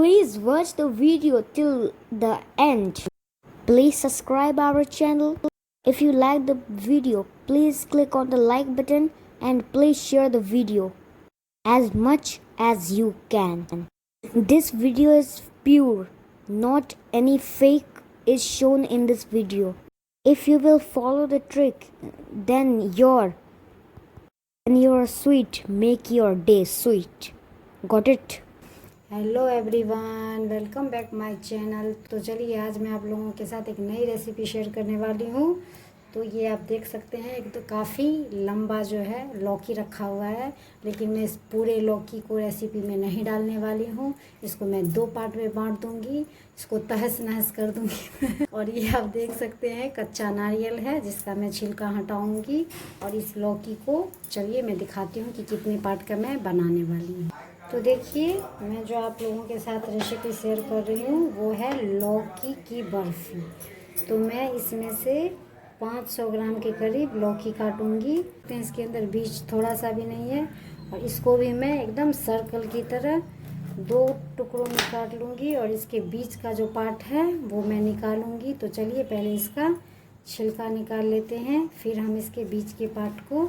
Please watch the video till the end. Please subscribe our channel. If you like the video, please click on the like button and please share the video as much as you can. This video is pure, not any fake is shown in this video. If you will follow the trick, then your sweet make your day sweet. Got it? Hello everyone, welcome back my channel. तो चलिए आज मैं आप लोगों के साथ एक नई रेसिपी शेयर करने वाली हूँ। तो ये आप देख सकते हैं, एक तो काफ़ी लंबा जो है लौकी रखा हुआ है, लेकिन मैं इस पूरे लौकी को रेसिपी में नहीं डालने वाली हूँ। इसको मैं 2 पार्ट में बांट दूँगी, इसको तहस नहस कर दूँगी। और ये आप देख सकते हैं कच्चा नारियल है जिसका मैं छिलका हटाऊँगी। और इस लौकी को चलिए मैं दिखाती हूँ कि कितने पार्ट का मैं बनाने वाली हूँ। तो देखिए, मैं जो आप लोगों के साथ रेसिपी शेयर कर रही हूँ वो है लौकी की बर्फ़ी। तो मैं इसमें से 500 ग्राम के करीब लौकी काटूंगी। तो इसके अंदर बीज थोड़ा सा भी नहीं है, और इसको भी मैं एकदम सर्कल की तरह 2 टुकड़ों में काट लूँगी। और इसके बीच का जो पार्ट है वो मैं निकालूँगी। तो चलिए पहले इसका छिलका निकाल लेते हैं, फिर हम इसके बीच के पार्ट को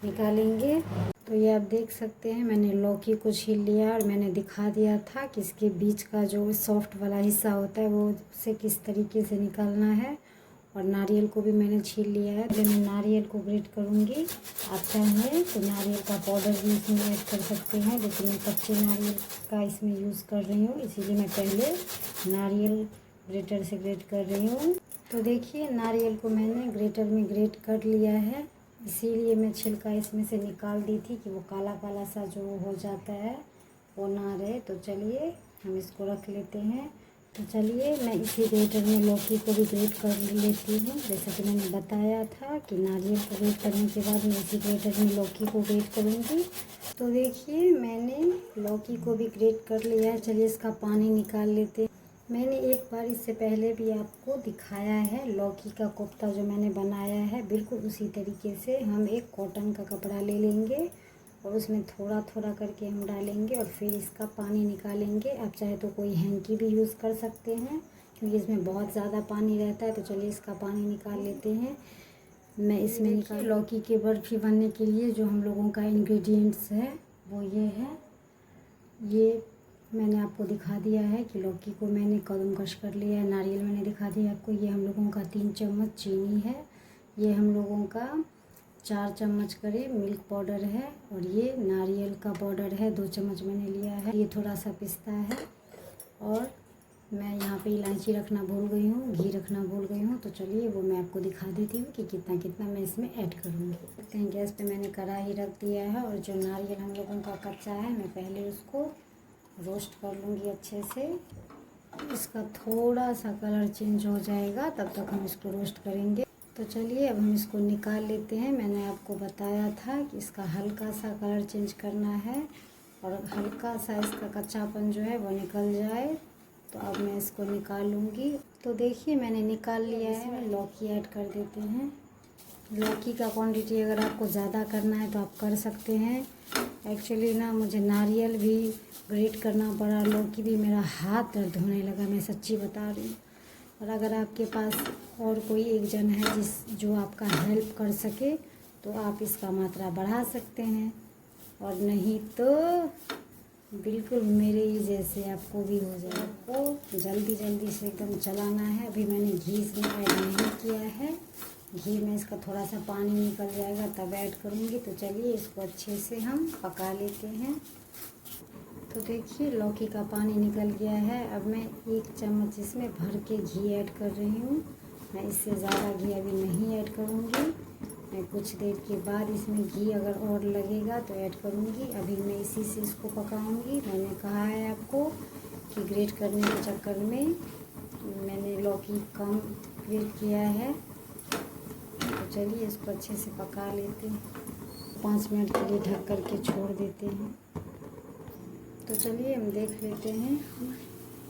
निकालेंगे। तो ये आप देख सकते हैं, मैंने लौकी को छील लिया और मैंने दिखा दिया था कि इसके बीच का जो सॉफ्ट वाला हिस्सा होता है वो उसे किस तरीके से निकालना है। और नारियल को भी मैंने छील लिया है। पहले मैं नारियल को ग्रेट करूँगी। आप चाहें तो नारियल का पाउडर भी इसमें ऐड कर सकते हैं, लेकिन मैं कच्चे नारियल का इसमें यूज़ कर रही हूँ, इसीलिए मैं पहले नारियल ग्रेटर से ग्रेट कर रही हूँ। तो देखिए, नारियल को मैंने ग्रेटर में ग्रेट कर लिया है, इसीलिए मैं छिलका इसमें से निकाल दी थी कि वो काला काला सा जो हो जाता है वो ना रहे। तो चलिए हम इसको रख लेते हैं। तो चलिए मैं इसी ग्रेटर में लौकी को भी ग्रेट कर लेती हूँ। जैसा कि मैंने बताया था कि नारियल को ग्रेट करने के बाद मैं इसी ग्रेटर में लौकी को ग्रेट करूँगी। तो देखिए, मैंने लौकी को भी ग्रेट कर लिया है। चलिए इसका पानी निकाल लेते हैं। मैंने एक बार इससे पहले भी आपको दिखाया है लौकी का कोफ्ता जो मैंने बनाया है, बिल्कुल उसी तरीके से हम एक कॉटन का कपड़ा ले लेंगे और उसमें थोड़ा थोड़ा करके हम डालेंगे और फिर इसका पानी निकालेंगे। आप चाहे तो कोई हैंकी भी यूज़ कर सकते हैं, क्योंकि इसमें बहुत ज़्यादा पानी रहता है। तो चलिए इसका पानी निकाल लेते हैं। मैं इसमें निकाल लौकी की बर्फ़ी बनने के लिए जो हम लोगों का इंग्रेडिएंट्स है वो ये है। ये मैंने आपको दिखा दिया है कि लौकी को मैंने कद्दूकस कर लिया है। नारियल मैंने दिखा दिया आपको। ये हम लोगों का 3 चम्मच चीनी है। ये हम लोगों का 4 चम्मच करीब मिल्क पाउडर है। और ये नारियल का पाउडर है, 2 चम्मच मैंने लिया है। ये थोड़ा सा पिस्ता है। और मैं यहाँ पे इलायची रखना भूल गई हूँ, घी रखना भूल गई हूँ। तो चलिए वो मैं आपको दिखा देती हूँ कि कितना कितना मैं इसमें ऐड करूँगी। देखते हैं, गैस पे मैंने कढ़ाई रख दिया है। और जो नारियल हम लोगों का कच्चा है, मैं पहले उसको रोस्ट कर लूँगी अच्छे से। इसका थोड़ा सा कलर चेंज हो जाएगा तब तक हम इसको रोस्ट करेंगे। तो चलिए अब हम इसको निकाल लेते हैं। मैंने आपको बताया था कि इसका हल्का सा कलर चेंज करना है और हल्का सा इसका कच्चापन जो है वो निकल जाए। तो अब मैं इसको निकाल लूँगी। तो देखिए मैंने निकाल लिया है। लौकी ऐड कर देते हैं। लौकी का क्वांटिटी अगर आपको ज़्यादा करना है तो आप कर सकते हैं। एक्चुअली ना मुझे नारियल भी ग्रेट करना पड़ा, लौकी भी, मेरा हाथ दर्द होने लगा, मैं सच्ची बता रही हूँ। और अगर आपके पास और कोई एक जन है जो आपका हेल्प कर सके तो आप इसका मात्रा बढ़ा सकते हैं, और नहीं तो बिल्कुल मेरे ही जैसे आपको भी हो जाए। आपको जल्दी जल्दी से एकदम चलाना है। अभी मैंने घी इसमें ऐड नहीं किया है। घी में इसका थोड़ा सा पानी निकल जाएगा तब ऐड करूँगी। तो चलिए इसको अच्छे से हम पका लेते हैं। तो देखिए लौकी का पानी निकल गया है। अब मैं 1 चम्मच इसमें भर के घी ऐड कर रही हूँ। मैं इससे ज़्यादा घी अभी नहीं ऐड करूँगी। मैं कुछ देर के बाद इसमें घी अगर और लगेगा तो ऐड करूँगी। अभी मैं इसी से इसको पकाऊँगी। मैंने कहा है आपको कि ग्रेट करने के चक्कर में मैंने लौकी कम ग्रेट किया है। तो चलिए इसको अच्छे से पका लेते हैं। 5 मिनट के लिए ढक कर के छोड़ देते हैं। तो चलिए हम देख लेते हैं।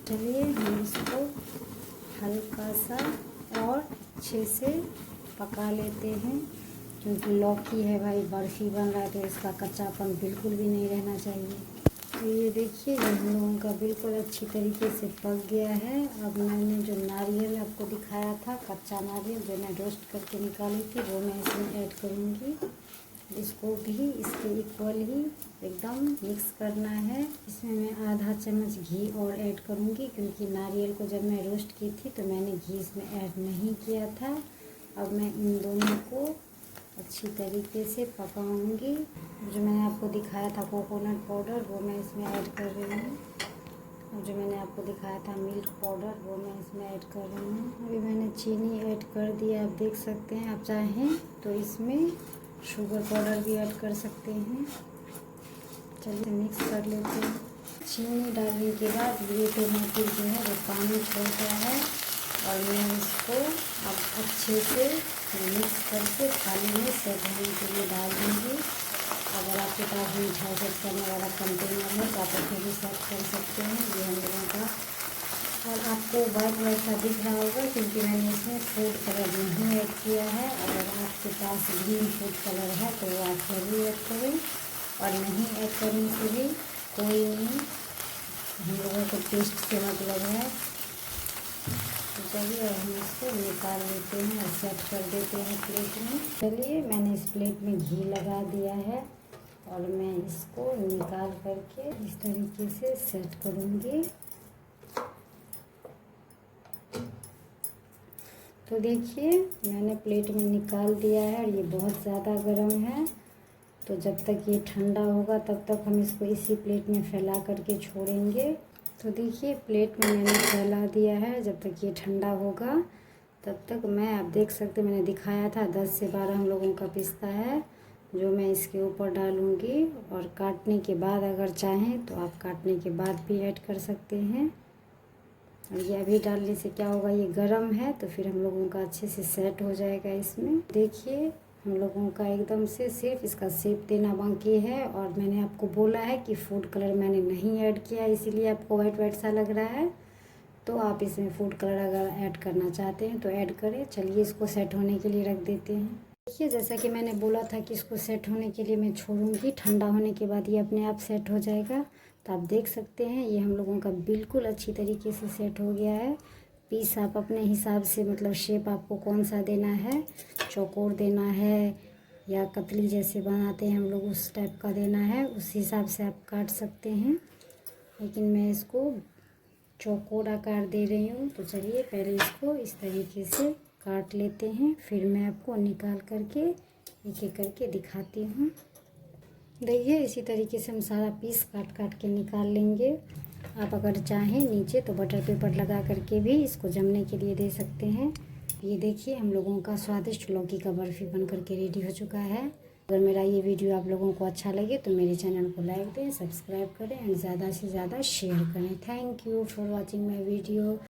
चलिए हम इसको हल्का सा और अच्छे से पका लेते हैं, क्योंकि लौकी है भाई, बर्फ़ी बन रहा है तो इसका कच्चापन बिल्कुल भी नहीं रहना चाहिए। तो ये देखिए, ये हम लोगों का बिल्कुल अच्छी तरीके से पक गया है। अब मैंने जो नारियल आपको दिखाया था, कच्चा नारियल जो मैं रोस्ट करके निकाली थी, वो मैं इसमें ऐड करूँगी। इसको भी इसके इक्वल ही एकदम मिक्स करना है। इसमें मैं आधा चम्मच घी और ऐड करूँगी, क्योंकि नारियल को जब मैं रोस्ट की थी तो मैंने घी इसमें ऐड नहीं किया था। अब मैं इन दोनों को अच्छी तरीके से पकाऊंगी। जो मैंने आपको दिखाया था कोकोनट पाउडर, वो मैं इसमें ऐड कर रही हूँ। और जो मैंने आपको दिखाया था मिल्क पाउडर, वो मैं इसमें ऐड कर रही हूँ। अभी मैंने चीनी ऐड कर दिया, आप देख सकते हैं। आप चाहें तो इसमें शुगर पाउडर भी ऐड कर सकते हैं। चलिए मिक्स कर लेते हैं। चीनी डालने के बाद ये टमाटर जो है वो पानी छोड़ता है, और मैं इसको अब अच्छे से मिक्स करके थाली में सेट होने के लिए डाल दूँगी। अगर आपके पास मिठाई सेट करने वाला कंटेनर है तो आप उसे भी सेट कर सकते हैं। ये हम लोगों का, और आपको वाइट वाइट सा दिख रहा होगा, क्योंकि मैंने इसमें फूड कलर नहीं ऐड किया है। अगर आपके पास ग्रीन फूड कलर है तो वो आप जरूर ऐड करें, और नहीं ऐड करने से भी कोई नहीं, हम लोगों को टेस्ट से मतलब है। तो चलिए अब हम इसको निकाल लेते हैं और सेट कर देते हैं प्लेट में। चलिए मैंने इस प्लेट में घी लगा दिया है, और मैं इसको निकाल करके इस तरीके से सेट करूँगी। तो देखिए मैंने प्लेट में निकाल दिया है, और ये बहुत ज़्यादा गर्म है। तो जब तक ये ठंडा होगा तब तक हम इसको इसी प्लेट में फैला करके छोड़ेंगे। तो देखिए प्लेट में मैंने फैला दिया है। जब तक ये ठंडा होगा तब तक मैं, आप देख सकते, मैंने दिखाया था 10 से 12 हम लोगों का पिस्ता है, जो मैं इसके ऊपर डालूँगी। और काटने के बाद अगर चाहें तो आप काटने के बाद भी ऐड कर सकते हैं। और ये अभी डालने से क्या होगा, ये गरम है तो फिर हम लोगों का अच्छे से सेट हो जाएगा इसमें। देखिए हम लोगों का एकदम से सिर्फ इसका शेप देना बाकी है। और मैंने आपको बोला है कि फूड कलर मैंने नहीं ऐड किया, इसीलिए आपको वाइट वाइट सा लग रहा है। तो आप इसमें फूड कलर अगर ऐड करना चाहते हैं तो ऐड करें। चलिए इसको सेट होने के लिए रख देते हैं। देखिए जैसा कि मैंने बोला था कि इसको सेट होने के लिए मैं छोड़ूंगी, ठंडा होने के बाद ये अपने आप सेट हो जाएगा। तो आप देख सकते हैं ये हम लोगों का बिल्कुल अच्छी तरीके से सेट हो गया है। पीस आप अपने हिसाब से, मतलब शेप आपको कौन सा देना है, चौकोर देना है या कतली जैसे बनाते हैं हम लोग उस टाइप का देना है, उस हिसाब से आप काट सकते हैं। लेकिन मैं इसको चौकोर आकार दे रही हूँ। तो चलिए पहले इसको इस तरीके से काट लेते हैं, फिर मैं आपको निकाल करके एक एक करके दिखाती हूँ। देखिए इसी तरीके से हम सारा पीस काट काट के निकाल लेंगे। आप अगर चाहें नीचे तो बटर पेपर लगा करके भी इसको जमने के लिए दे सकते हैं। ये देखिए हम लोगों का स्वादिष्ट लौकी का बर्फ़ी बन करके रेडी हो चुका है। अगर मेरा ये वीडियो आप लोगों को अच्छा लगे तो मेरे चैनल को लाइक दें, सब्सक्राइब करें एंड ज़्यादा से ज़्यादा शेयर करें। Thank you for watching my video.